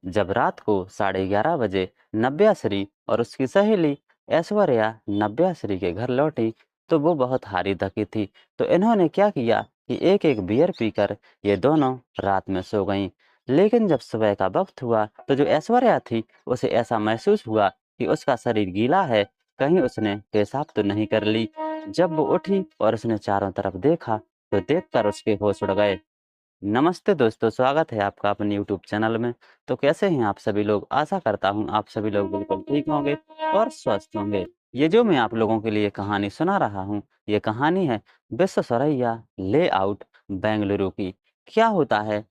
जब रात को 11:30 बजे नव्याश्री और उसकी सहेली ऐश्वर्या नव्याश्री के घर लौटी तो वो बहुत हारी थकी थी। तो इन्होंने क्या किया कि एक एक बियर पीकर ये दोनों रात में सो गईं। लेकिन जब सुबह का वक्त हुआ तो जो ऐश्वर्या थी उसे ऐसा महसूस हुआ कि उसका शरीर गीला है, कहीं उसने पेशाब तो नहीं कर ली। जब वो उठी और उसने चारों तरफ देखा तो देखकर उसके होश उड़ गए। नमस्ते दोस्तों, स्वागत है आपका अपने यूट्यूब चैनल में। तो कैसे हैं आप सभी लोग? आशा करता हूँ आप सभी लोग बिल्कुल ठीक होंगे और स्वस्थ होंगे। ये जो मैं आप लोगों के लिए कहानी सुना रहा हूँ, ये कहानी है विश्व सरैया लेआउट बेंगलुरु की। क्या होता है,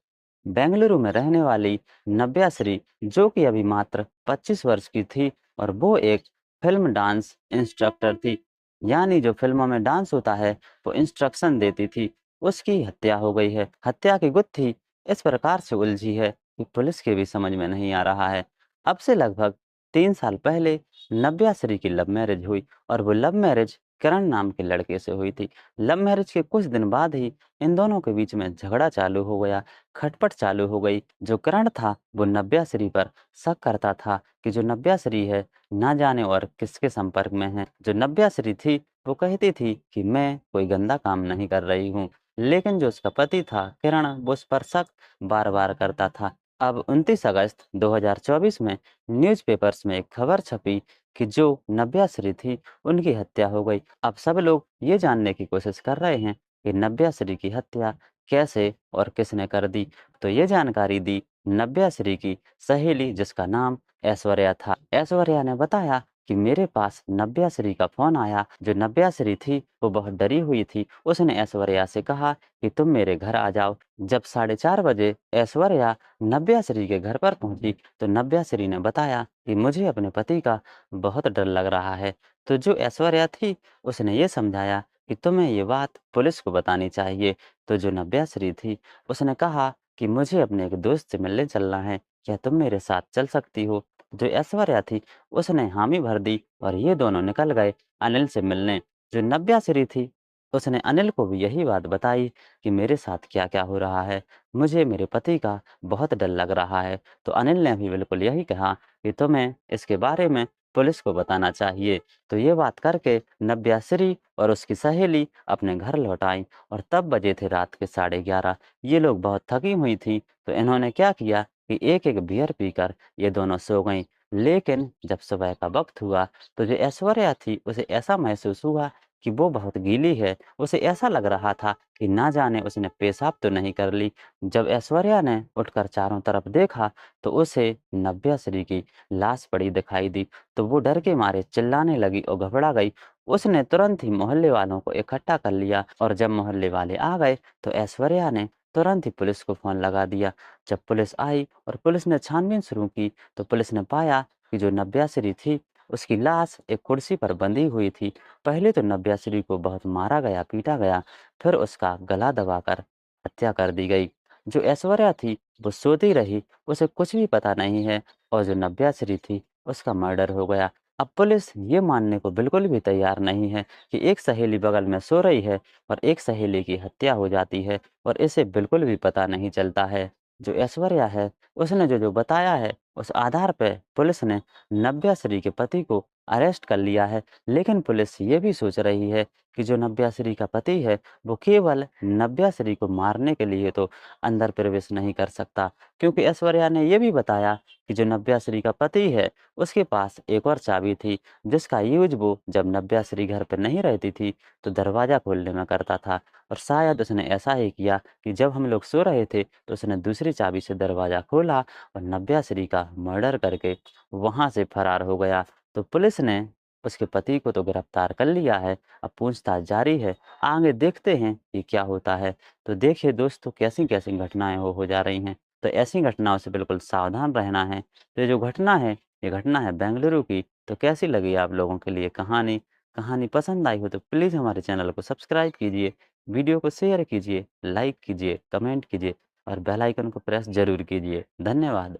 बेंगलुरु में रहने वाली नव्याश्री जो कि अभी मात्र 25 वर्ष की थी और वो एक फिल्म डांस इंस्ट्रक्टर थी। यानी जो फिल्मों में डांस होता है वो इंस्ट्रक्शन देती थी। उसकी हत्या हो गई है। हत्या की गुत्थी इस प्रकार से उलझी है कि पुलिस के भी समझ में नहीं आ रहा है। अब से लगभग 3 साल पहले नव्याश्री की लव मैरिज हुई और वो लव मैरिज करण नाम के लड़के से हुई थी। लव मैरिज के कुछ दिन बाद ही इन दोनों के बीच में झगड़ा चालू हो गया, खटपट चालू हो गई। जो करण था वो नव्याश्री पर शक करता था कि जो नव्याश्री है ना जाने और किसके संपर्क में है। जो नव्याश्री थी वो कहती थी कि मैं कोई गंदा काम नहीं कर रही हूँ। लेकिन जो उसका पति था किरण वो उस पर शक बार-बार करता था। अब 29 अगस्त 2024 में न्यूज़पेपर्स में एक खबर छपी कि जो नव्याश्री थी उनकी हत्या हो गई। अब सब लोग ये जानने की कोशिश कर रहे हैं कि नव्याश्री की हत्या कैसे और किसने कर दी। तो ये जानकारी दी नव्याश्री की सहेली जिसका नाम ऐश्वर्या था। ऐश्वर्या ने बताया कि मेरे पास नव्याश्री का फ़ोन आया। जो नव्याश्री थी वो बहुत डरी हुई थी। उसने ऐश्वर्या से कहा कि तुम मेरे घर आ जाओ। जब 4:30 बजे ऐश्वर्या नव्याश्री के घर पर पहुंची तो नव्याश्री ने बताया कि मुझे अपने पति का बहुत डर लग रहा है। तो जो ऐश्वर्या थी उसने ये समझाया कि तुम्हें ये बात पुलिस को बतानी चाहिए। तो जो नव्याश्री थी उसने कहा कि मुझे अपने एक दोस्त से मिलने चलना है, क्या तुम मेरे साथ चल सकती हो? जो ऐश्वर्या थी उसने हामी भर दी और ये दोनों निकल गए अनिल से मिलने। जो नव्याश्री थी उसने अनिल को भी यही बात बताई कि मेरे साथ क्या-क्या हो रहा है, मुझे मेरे पति का बहुत डर लग रहा है। तो अनिल ने भी बिल्कुल यही कहा कि तुम्हें इसके बारे में पुलिस को बताना चाहिए। तो ये बात करके नव्याश्री और उसकी सहेली अपने घर लौट आई और तब बजे थे रात के 11:30। ये लोग बहुत थकी हुई थी तो इन्होंने क्या किया कि एक-एक बियर पीकर ये दोनों सो गईं। लेकिन जब सुबह का वक़्त हुआ तो जो ऐश्वर्या थी उसे ऐसा महसूस हुआ कि वो बहुत गीली है। उसे ऐसा लग रहा था कि ना जाने उसने पेशाब तो नहीं कर ली। जब ऐश्वर्या ने उठकर चारों तरफ देखा तो उसे नव्याश्री की लाश पड़ी दिखाई दी। तो वो डर के मारे चिल्लाने लगी और घबरा गई। उसने तुरंत ही मोहल्ले वालों को इकट्ठा कर लिया और जब मोहल्ले वाले आ गए तो ऐश्वर्या ने तुरंत ही पुलिस को फ़ोन लगा दिया। जब पुलिस आई और पुलिस ने छानबीन शुरू की तो पुलिस ने पाया कि जो नव्याश्री थी उसकी लाश एक कुर्सी पर बंधी हुई थी। पहले तो नव्याश्री को बहुत मारा गया, पीटा गया, फिर उसका गला दबाकर हत्या कर दी गई। जो ऐश्वर्या थी वो सोती रही, उसे कुछ भी पता नहीं है और जो नव्याश्री थी उसका मर्डर हो गया। अब पुलिस ये मानने को बिल्कुल भी तैयार नहीं है कि एक सहेली बगल में सो रही है और एक सहेली की हत्या हो जाती है और इसे बिल्कुल भी पता नहीं चलता है। जो ऐश्वर्या है उसने जो-जो बताया है उस आधार पे पुलिस ने नव्याश्री के पति को अरेस्ट कर लिया है। लेकिन पुलिस ये भी सोच रही है कि जो नव्याश्री का पति है वो केवल नव्याश्री को मारने के लिए तो अंदर प्रवेश नहीं कर सकता, क्योंकि ऐश्वर्या ने ये भी बताया कि जो नव्याश्री का पति है उसके पास एक और चाबी थी जिसका यूज़ वो जब नव्याश्री घर पे नहीं रहती थी तो दरवाज़ा खोलने में करता था और शायद उसने ऐसा ही किया कि जब हम लोग सो रहे थे तो उसने दूसरी चाबी से दरवाज़ा खोला और नव्याश्री का मर्डर करके वहाँ से फरार हो गया। तो पुलिस ने उसके पति को तो गिरफ्तार कर लिया है, अब पूछताछ जारी है। आगे देखते हैं कि क्या होता है। तो देखिए दोस्तों कैसी-कैसी घटनाएँ हो जा रही हैं। तो ऐसी घटनाओं से बिल्कुल सावधान रहना है। तो ये जो घटना है, ये घटना है बेंगलुरु की। तो कैसी लगी आप लोगों के लिए कहानी? कहानी पसंद आई हो तो प्लीज़ हमारे चैनल को सब्सक्राइब कीजिए, वीडियो को शेयर कीजिए, लाइक कीजिए, कमेंट कीजिए और बेल आइकन को प्रेस ज़रूर कीजिए। धन्यवाद।